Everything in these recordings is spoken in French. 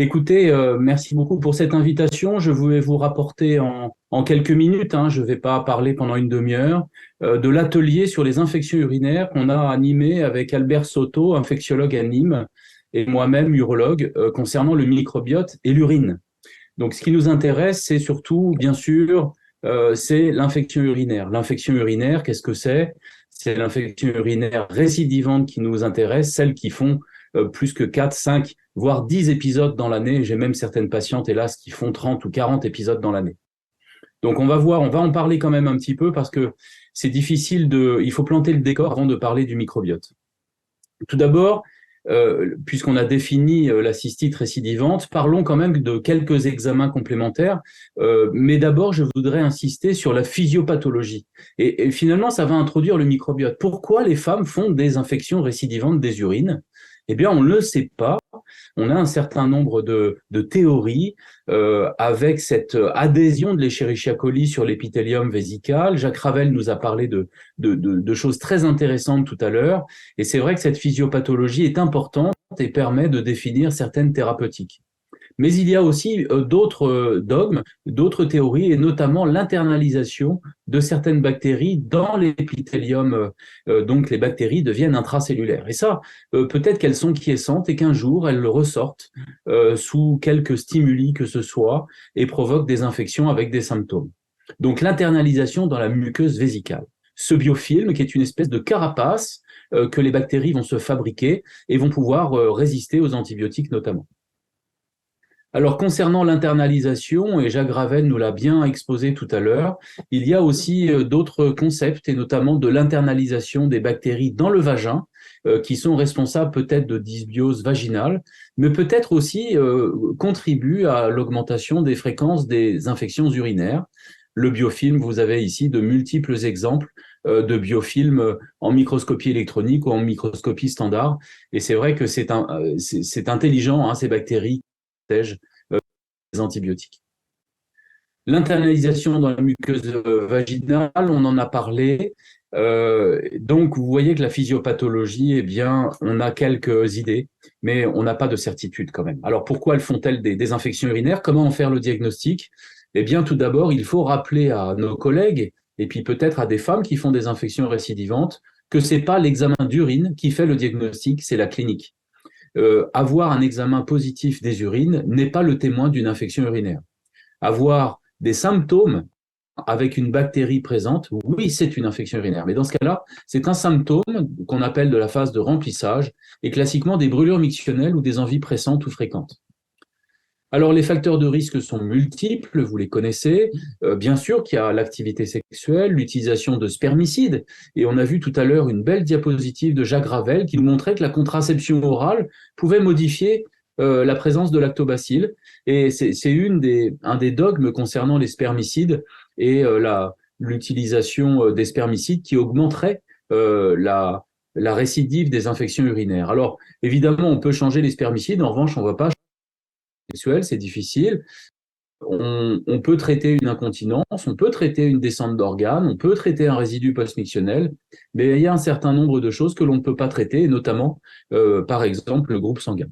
Écoutez, merci beaucoup pour cette invitation. Je voulais vous rapporter en quelques minutes, je ne vais pas parler pendant une demi-heure, de l'atelier sur les infections urinaires qu'on a animé avec Albert Soto, infectiologue à Nîmes, et moi-même, urologue, concernant le microbiote et l'urine. Donc, ce qui nous intéresse, c'est surtout, bien sûr, c'est l'infection urinaire. L'infection urinaire, qu'est-ce que c'est? C'est l'infection urinaire récidivante qui nous intéresse, celles qui font plus que 4, 5, voire 10 épisodes dans l'année. J'ai même certaines patientes, hélas, qui font 30 ou 40 épisodes dans l'année. Donc, on va voir, on va en parler quand même un petit peu parce que c'est difficile il faut planter le décor avant de parler du microbiote. Tout d'abord, puisqu'on a défini la cystite récidivante, parlons quand même de quelques examens complémentaires. Mais d'abord, je voudrais insister sur la physiopathologie. Et finalement, ça va introduire le microbiote. Pourquoi les femmes font des infections récidivantes des urines? Eh bien, on ne le sait pas. On a un certain nombre de théories avec cette adhésion de l'Escherichia coli sur l'épithélium vésical. Jacques Ravel nous a parlé de choses très intéressantes tout à l'heure. Et c'est vrai que cette physiopathologie est importante et permet de définir certaines thérapeutiques. Mais il y a aussi d'autres dogmes, d'autres théories, et notamment l'internalisation de certaines bactéries dans l'épithélium. Donc les bactéries deviennent intracellulaires. Et ça, peut-être qu'elles sont quiescentes et qu'un jour, elles ressortent sous quelques stimuli que ce soit et provoquent des infections avec des symptômes. Donc l'internalisation dans la muqueuse vésicale. Ce biofilm, qui est une espèce de carapace que les bactéries vont se fabriquer et vont pouvoir résister aux antibiotiques notamment. Alors, concernant l'internalisation, et Jacques Ravel nous l'a bien exposé tout à l'heure, il y a aussi d'autres concepts, et notamment de l'internalisation des bactéries dans le vagin, qui sont responsables peut-être de dysbiose vaginale, mais peut-être aussi contribuent à l'augmentation des fréquences des infections urinaires. Le biofilm, vous avez ici de multiples exemples de biofilms en microscopie électronique ou en microscopie standard, et c'est vrai que c'est intelligent, ces bactéries protègent les antibiotiques. L'internalisation dans la muqueuse vaginale, on en a parlé. Donc, vous voyez que la physiopathologie, eh bien, on a quelques idées, mais on n'a pas de certitude quand même. Alors, pourquoi elles font-elles des infections urinaires? Comment en faire le diagnostic? Eh bien, tout d'abord, il faut rappeler à nos collègues, et puis peut-être à des femmes qui font des infections récidivantes, que ce n'est pas l'examen d'urine qui fait le diagnostic, c'est la clinique. Avoir un examen positif des urines n'est pas le témoin d'une infection urinaire. Avoir des symptômes avec une bactérie présente, oui, c'est une infection urinaire. Mais dans ce cas-là, c'est un symptôme qu'on appelle de la phase de remplissage et classiquement des brûlures mictionnelles ou des envies pressantes ou fréquentes. Alors, les facteurs de risque sont multiples, vous les connaissez. Bien sûr qu'il y a l'activité sexuelle, l'utilisation de spermicides. Et on a vu tout à l'heure une belle diapositive de Jacques Ravel qui nous montrait que la contraception orale pouvait modifier la présence de lactobacilles. Et c'est un des dogmes concernant les spermicides et l'utilisation des spermicides qui augmenterait la récidive des infections urinaires. Alors, évidemment, on peut changer les spermicides. En revanche, on ne va pas sexuelle, c'est difficile. On peut traiter une incontinence, on peut traiter une descente d'organes, on peut traiter un résidu post-mictionnel, mais il y a un certain nombre de choses que l'on ne peut pas traiter, notamment, par exemple, le groupe sanguin.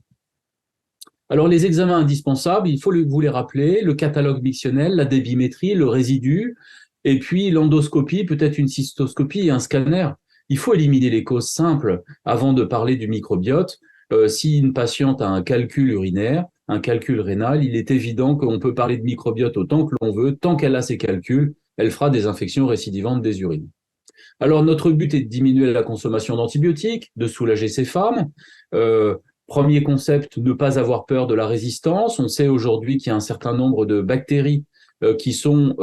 Alors, les examens indispensables, il faut vous les rappeler, le catalogue mictionnel, la débimétrie, le résidu, et puis l'endoscopie, peut-être une cystoscopie et un scanner. Il faut éliminer les causes simples avant de parler du microbiote. Si une patiente a un calcul urinaire, un calcul rénal, il est évident qu'on peut parler de microbiote autant que l'on veut. Tant qu'elle a ses calculs, elle fera des infections récidivantes des urines. Alors, notre but est de diminuer la consommation d'antibiotiques, de soulager ces femmes. Premier concept, ne pas avoir peur de la résistance. On sait aujourd'hui qu'il y a un certain nombre de bactéries qui sont,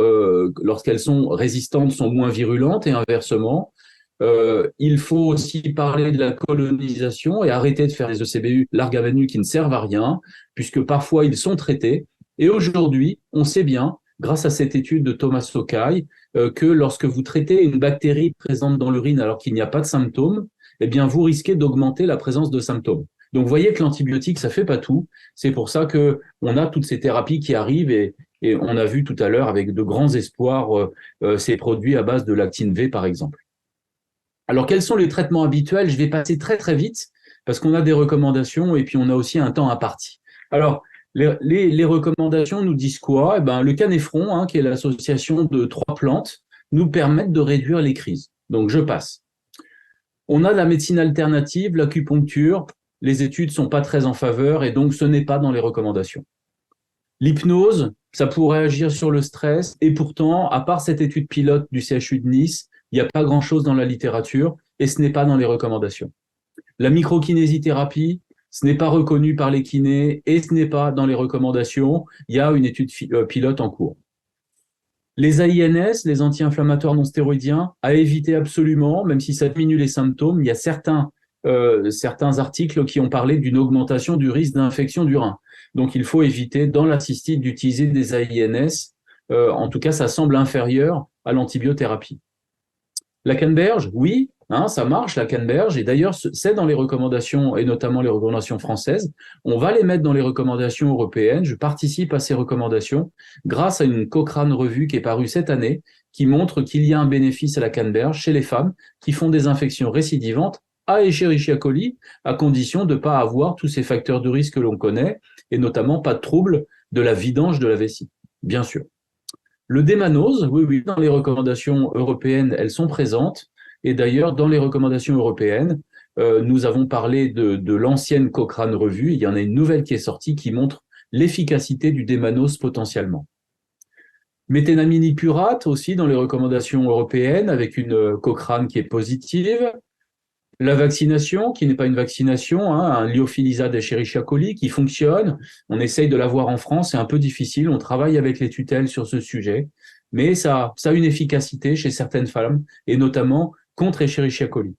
lorsqu'elles sont résistantes, sont moins virulentes et inversement. Il faut aussi parler de la colonisation et arrêter de faire des ECBU largues à qui ne servent à rien, puisque parfois ils sont traités. Et aujourd'hui, on sait bien, grâce à cette étude de Thomas Sokai, que lorsque vous traitez une bactérie présente dans l'urine alors qu'il n'y a pas de symptômes, eh bien, vous risquez d'augmenter la présence de symptômes. Donc, vous voyez que l'antibiotique, ça ne fait pas tout. C'est pour ça qu'on a toutes ces thérapies qui arrivent et on a vu tout à l'heure avec de grands espoirs ces produits à base de lactine V, par exemple. Alors, quels sont les traitements habituels? Je vais passer très, très vite parce qu'on a des recommandations et puis on a aussi un temps imparti. Alors, Les recommandations nous disent quoi? Eh ben, le canéphron, hein, qui est l'association de 3 plantes, nous permettent de réduire les crises. Donc, je passe. On a la médecine alternative, l'acupuncture. Les études ne sont pas très en faveur et donc ce n'est pas dans les recommandations. L'hypnose, ça pourrait agir sur le stress et pourtant, à part cette étude pilote du CHU de Nice, il n'y a pas grand-chose dans la littérature et ce n'est pas dans les recommandations. La microkinésithérapie, ce n'est pas reconnu par les kinés et ce n'est pas dans les recommandations. Il y a une étude pilote en cours. Les AINS, les anti-inflammatoires non stéroïdiens, à éviter absolument, même si ça diminue les symptômes. Il y a certains articles qui ont parlé d'une augmentation du risque d'infection du rein. Donc, il faut éviter dans la cystite d'utiliser des AINS. En tout cas, ça semble inférieur à l'antibiothérapie. La canneberge, oui, hein, ça marche, la canneberge. Et d'ailleurs, c'est dans les recommandations, et notamment les recommandations françaises. On va les mettre dans les recommandations européennes. Je participe à ces recommandations grâce à une Cochrane revue qui est parue cette année, qui montre qu'il y a un bénéfice à la canneberge chez les femmes qui font des infections récidivantes à Escherichia coli, à condition de ne pas avoir tous ces facteurs de risque que l'on connaît, et notamment pas de troubles de la vidange de la vessie, bien sûr. Le démanose, oui, oui, dans les recommandations européennes, elles sont présentes. Et d'ailleurs, dans les recommandations européennes, nous avons parlé de l'ancienne Cochrane revue. Il y en a une nouvelle qui est sortie qui montre l'efficacité du démanose potentiellement. Méthénaminipurate aussi dans les recommandations européennes avec une Cochrane qui est positive. La vaccination, qui n'est pas une vaccination, hein, un lyophilisat d'Escherichia coli qui fonctionne. On essaye de l'avoir en France, c'est un peu difficile. On travaille avec les tutelles sur ce sujet, mais ça a une efficacité chez certaines femmes, et notamment contre Escherichia coli.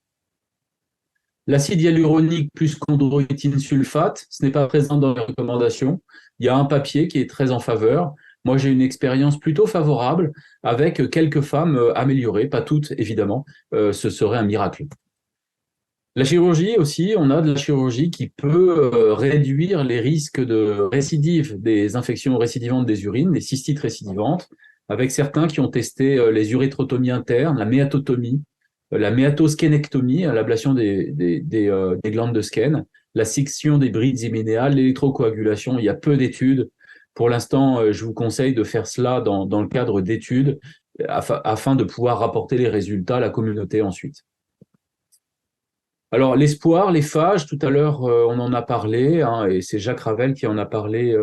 L'acide hyaluronique plus chondroïtine sulfate, ce n'est pas présent dans les recommandations. Il y a un papier qui est très en faveur. Moi, j'ai une expérience plutôt favorable avec quelques femmes améliorées, pas toutes évidemment. Ce serait un miracle. La chirurgie aussi, on a de la chirurgie qui peut réduire les risques de récidive des infections récidivantes des urines, des cystites récidivantes, avec certains qui ont testé les urétrotomies internes, la méatotomie, la méatoskénectomie, l'ablation des glandes de Skene, la section des brides hyménéales, l'électrocoagulation. Il y a peu d'études. Pour l'instant, je vous conseille de faire cela dans le cadre d'études afin de pouvoir rapporter les résultats à la communauté ensuite. Alors, l'espoir, les phages, tout à l'heure, on en a parlé, hein, et c'est Jacques Ravel qui en a parlé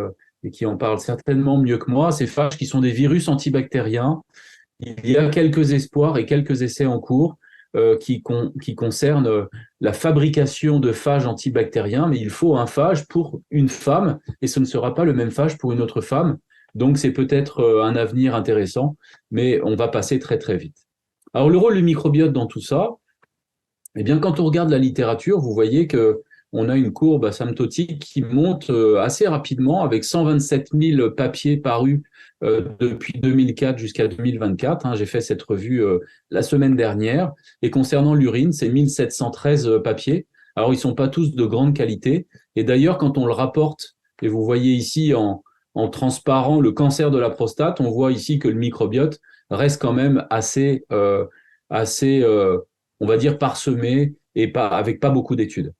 et qui en parle certainement mieux que moi. Ces phages qui sont des virus antibactériens. Il y a quelques espoirs et quelques essais en cours qui concernent la fabrication de phages antibactériens, mais il faut un phage pour une femme et ce ne sera pas le même phage pour une autre femme. Donc, c'est peut-être un avenir intéressant, mais on va passer très, très vite. Alors, le rôle du microbiote dans tout ça, eh bien, quand on regarde la littérature, vous voyez que on a une courbe asymptotique qui monte assez rapidement avec 127 000 papiers parus depuis 2004 jusqu'à 2024. Hein, j'ai fait cette revue la semaine dernière. Et concernant l'urine, c'est 1713 papiers. Alors, ils ne sont pas tous de grande qualité. Et d'ailleurs, quand on le rapporte, et vous voyez ici en transparent le cancer de la prostate, on voit ici que le microbiote reste quand même assez on va dire parsemé et avec pas beaucoup d'études.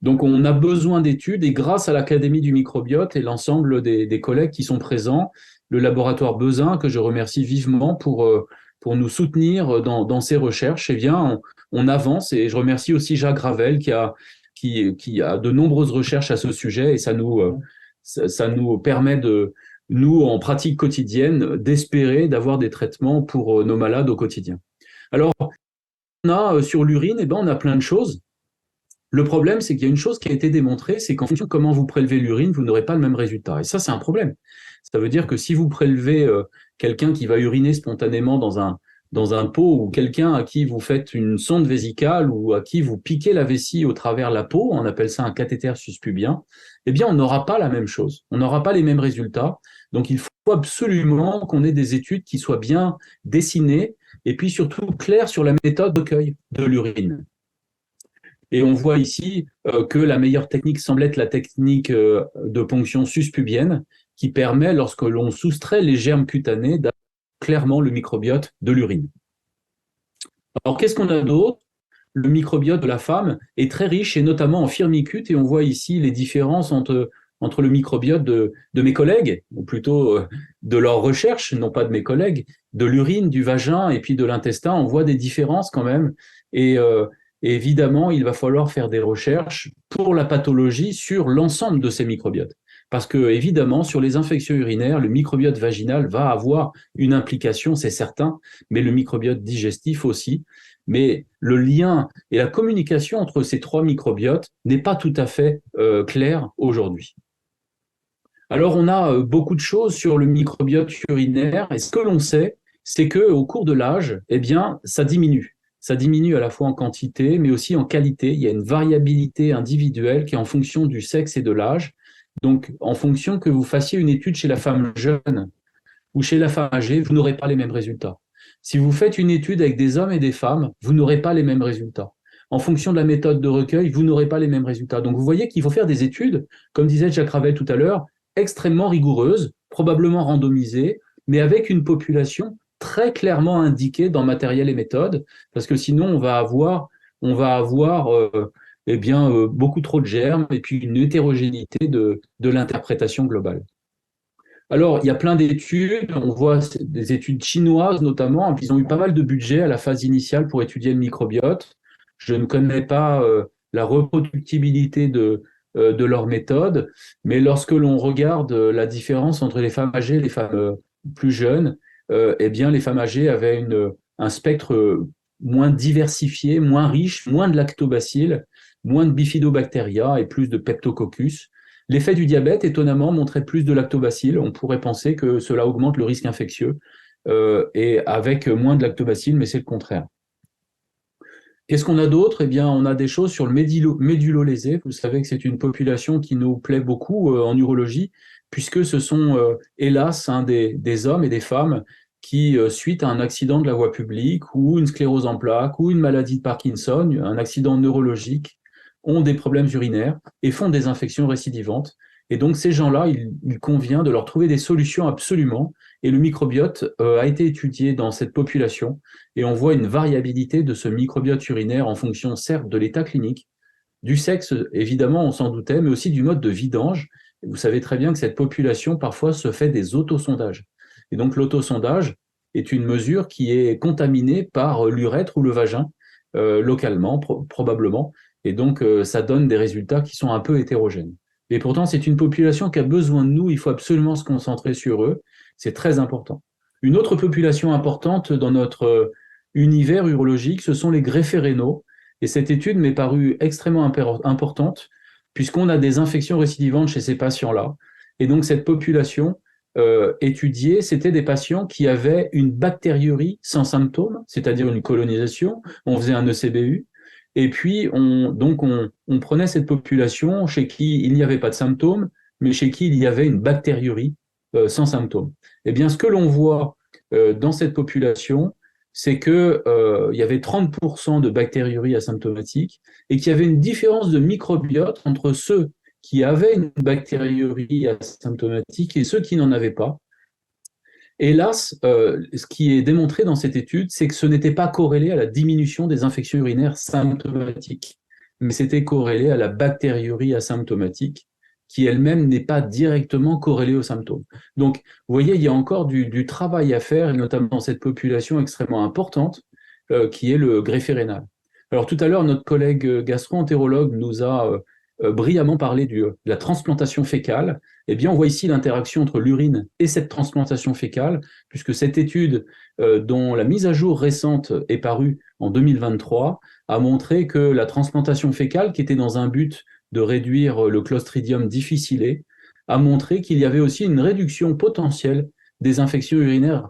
Donc on a besoin d'études et grâce à l'Académie du microbiote et l'ensemble des collègues qui sont présents, le laboratoire Bezin, que je remercie vivement pour nous soutenir dans ces recherches, eh bien on avance et je remercie aussi Jacques Ravel qui a de nombreuses recherches à ce sujet et ça nous permet nous, en pratique quotidienne, d'espérer d'avoir des traitements pour nos malades au quotidien. Alors, on a sur l'urine, eh ben, on a plein de choses. Le problème, c'est qu'il y a une chose qui a été démontrée, c'est qu'en fonction de comment vous prélevez l'urine, vous n'aurez pas le même résultat. Et ça, c'est un problème. Ça veut dire que si vous prélevez quelqu'un qui va uriner spontanément dans un pot ou quelqu'un à qui vous faites une sonde vésicale ou à qui vous piquez la vessie au travers la peau, on appelle ça un cathéter suspubien, eh bien, on n'aura pas la même chose. On n'aura pas les mêmes résultats. Donc, il faut absolument qu'on ait des études qui soient bien dessinées et puis surtout claires sur la méthode de recueil de l'urine. Et on voit ici que la meilleure technique semble être la technique de ponction suspubienne qui permet, lorsque l'on soustrait les germes cutanés, d'avoir clairement le microbiote de l'urine. Alors, qu'est-ce qu'on a d'autre? Le microbiote de la femme est très riche et notamment en firmicutes et on voit ici les différences entre entre le microbiote de mes collègues, ou plutôt de leurs recherches, non pas de mes collègues, de l'urine, du vagin et puis de l'intestin. On voit des différences quand même. Et évidemment, il va falloir faire des recherches pour la pathologie sur l'ensemble de ces microbiotes. Parce que, évidemment, sur les infections urinaires, le microbiote vaginal va avoir une implication, c'est certain, mais le microbiote digestif aussi. Mais le lien et la communication entre ces trois microbiotes n'est pas tout à fait clair aujourd'hui. Alors, on a beaucoup de choses sur le microbiote urinaire, et ce que l'on sait, c'est qu'au cours de l'âge, eh bien, ça diminue. Ça diminue à la fois en quantité, mais aussi en qualité. Il y a une variabilité individuelle qui est en fonction du sexe et de l'âge. Donc, en fonction que vous fassiez une étude chez la femme jeune ou chez la femme âgée, vous n'aurez pas les mêmes résultats. Si vous faites une étude avec des hommes et des femmes, vous n'aurez pas les mêmes résultats. En fonction de la méthode de recueil, vous n'aurez pas les mêmes résultats. Donc, vous voyez qu'il faut faire des études, comme disait Jacques Ravel tout à l'heure, extrêmement rigoureuses, probablement randomisées, mais avec une population très clairement indiquée dans matériel et méthode, parce que sinon, on va avoir eh bien, beaucoup trop de germes et puis une hétérogénéité de l'interprétation globale. Alors, il y a plein d'études, on voit des études chinoises notamment, ils ont eu pas mal de budget à la phase initiale pour étudier le microbiote. Je ne connais pas la reproductibilité de leur méthode, mais lorsque l'on regarde la différence entre les femmes âgées et les femmes plus jeunes, eh bien, les femmes âgées avaient un spectre moins diversifié, moins riche, moins de lactobacilles, moins de bifidobactéria et plus de peptococcus. L'effet du diabète, étonnamment, montrait plus de lactobacilles. On pourrait penser que cela augmente le risque infectieux et avec moins de lactobacilles, mais c'est le contraire. Qu'est-ce qu'on a d'autre? Eh bien, on a des choses sur le médulo-lésé. Vous savez que c'est une population qui nous plaît beaucoup en urologie, puisque ce sont, hélas, des hommes et des femmes qui, suite à un accident de la voie publique ou une sclérose en plaques ou une maladie de Parkinson, un accident neurologique, ont des problèmes urinaires et font des infections récidivantes. Et donc, ces gens-là, il convient de leur trouver des solutions absolument. Et le microbiote a été étudié dans cette population et on voit une variabilité de ce microbiote urinaire en fonction, certes, de l'état clinique, du sexe, évidemment, on s'en doutait, mais aussi du mode de vidange. Vous savez très bien que cette population, parfois, se fait des autosondages. Et donc, l'autosondage est une mesure qui est contaminée par l'urètre ou le vagin, localement, probablement. Et donc, ça donne des résultats qui sont un peu hétérogènes. Et pourtant, c'est une population qui a besoin de nous. Il faut absolument se concentrer sur eux. C'est très important. Une autre population importante dans notre univers urologique, ce sont les greffés rénaux. Et cette étude m'est parue extrêmement importante, puisqu'on a des infections récidivantes chez ces patients-là. Et donc, cette population étudiée, c'était des patients qui avaient une bactériurie sans symptômes, c'est-à-dire une colonisation. On faisait un ECBU. Et puis, on prenait cette population chez qui il n'y avait pas de symptômes, mais chez qui il y avait une bactériurie sans symptômes. Eh bien, ce que l'on voit dans cette population, c'est qu'il y avait 30% de bactériurie asymptomatique et qu'il y avait une différence de microbiote entre ceux qui avaient une bactériurie asymptomatique et ceux qui n'en avaient pas. Hélas, ce qui est démontré dans cette étude, c'est que ce n'était pas corrélé à la diminution des infections urinaires symptomatiques, mais c'était corrélé à la bactériurie asymptomatique, qui elle-même n'est pas directement corrélée aux symptômes. Donc, vous voyez, il y a encore du travail à faire, et notamment dans cette population extrêmement importante, qui est le greffé rénal. Alors, tout à l'heure, notre collègue gastro-entérologue nous a brillamment parlé de la transplantation fécale. Eh bien, on voit ici l'interaction entre l'urine et cette transplantation fécale, puisque cette étude, dont la mise à jour récente est parue en 2023, a montré que la transplantation fécale, qui était dans un but de réduire le Clostridium difficile, a montré qu'il y avait aussi une réduction potentielle des infections urinaires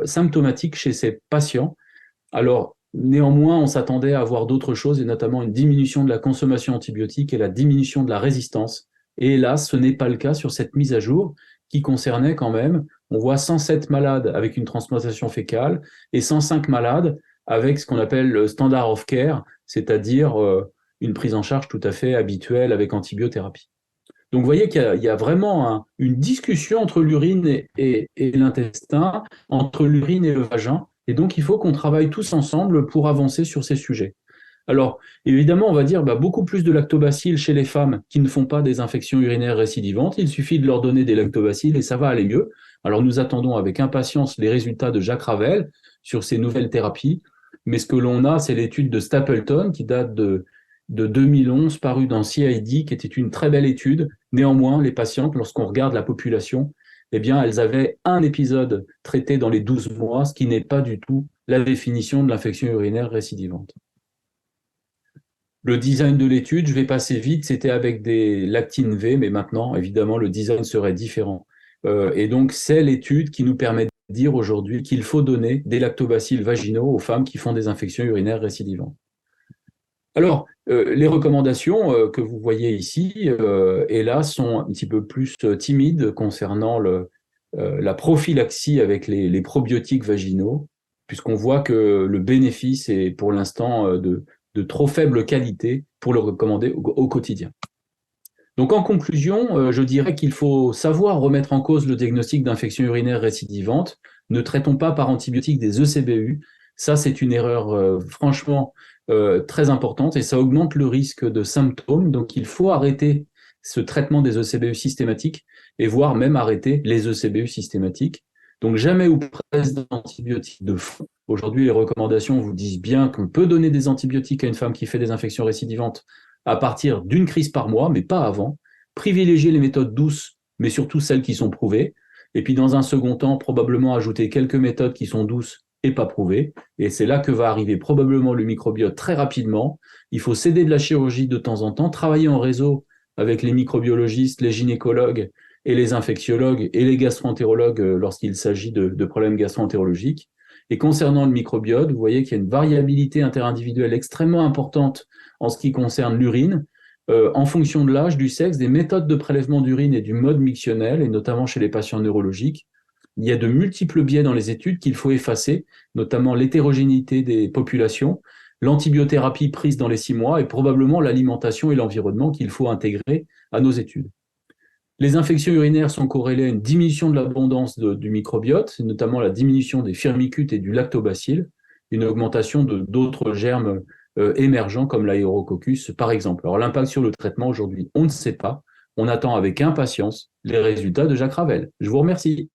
symptomatiques chez ces patients. Alors, néanmoins, on s'attendait à avoir d'autres choses, et notamment une diminution de la consommation antibiotique et la diminution de la résistance. Et là, ce n'est pas le cas sur cette mise à jour qui concernait quand même, on voit 107 malades avec une transplantation fécale et 105 malades avec ce qu'on appelle le standard of care, c'est-à-dire une prise en charge tout à fait habituelle avec antibiothérapie. Donc, vous voyez qu'il y a vraiment une discussion entre l'urine et l'intestin, entre l'urine et le vagin. Et donc, il faut qu'on travaille tous ensemble pour avancer sur ces sujets. Alors, évidemment, on va dire beaucoup plus de lactobacilles chez les femmes qui ne font pas des infections urinaires récidivantes. Il suffit de leur donner des lactobacilles et ça va aller mieux. Alors, nous attendons avec impatience les résultats de Jacques Ravel sur ces nouvelles thérapies. Mais ce que l'on a, c'est l'étude de Stapleton qui date de 2011, parue dans CID, qui était une très belle étude. Néanmoins, les patientes, lorsqu'on regarde la population, eh bien, elles avaient un épisode traité dans les 12 mois, ce qui n'est pas du tout la définition de l'infection urinaire récidivante. Le design de l'étude, je vais passer vite, c'était avec des lactines V, mais maintenant, évidemment, le design serait différent. Et donc, c'est l'étude qui nous permet de dire aujourd'hui qu'il faut donner des lactobacilles vaginaux aux femmes qui font des infections urinaires récidivantes. Alors, les recommandations que vous voyez ici, hélas, sont un petit peu plus timides concernant la prophylaxie avec les probiotiques vaginaux, puisqu'on voit que le bénéfice est pour l'instant de trop faible qualité pour le recommander au quotidien. Donc en conclusion, je dirais qu'il faut savoir remettre en cause le diagnostic d'infection urinaire récidivante. Ne traitons pas par antibiotiques des ECBU. Ça, c'est une erreur franchement très importante et ça augmente le risque de symptômes. Donc il faut arrêter ce traitement des ECBU systématiques et voire même arrêter les ECBU systématiques. Donc jamais ou presque d'antibiotiques de fond. Aujourd'hui, les recommandations vous disent bien qu'on peut donner des antibiotiques à une femme qui fait des infections récidivantes à partir d'une crise par mois, mais pas avant. Privilégier les méthodes douces, mais surtout celles qui sont prouvées. Et puis, dans un second temps, probablement ajouter quelques méthodes qui sont douces et pas prouvées. Et c'est là que va arriver probablement le microbiote très rapidement. Il faut céder de la chirurgie de temps en temps, travailler en réseau avec les microbiologistes, les gynécologues et les infectiologues et les gastroentérologues lorsqu'il s'agit de problèmes gastroentérologiques. Et concernant le microbiote, vous voyez qu'il y a une variabilité interindividuelle extrêmement importante en ce qui concerne l'urine, en fonction de l'âge, du sexe, des méthodes de prélèvement d'urine et du mode mictionnel, et notamment chez les patients neurologiques. Il y a de multiples biais dans les études qu'il faut effacer, notamment l'hétérogénéité des populations, l'antibiothérapie prise dans les 6 mois et probablement l'alimentation et l'environnement qu'il faut intégrer à nos études. Les infections urinaires sont corrélées à une diminution de l'abondance du microbiote, notamment la diminution des firmicutes et du lactobacille, une augmentation d'autres germes émergents comme l'aérococcus par exemple. Alors l'impact sur le traitement aujourd'hui, on ne sait pas. On attend avec impatience les résultats de Jacques Ravel. Je vous remercie.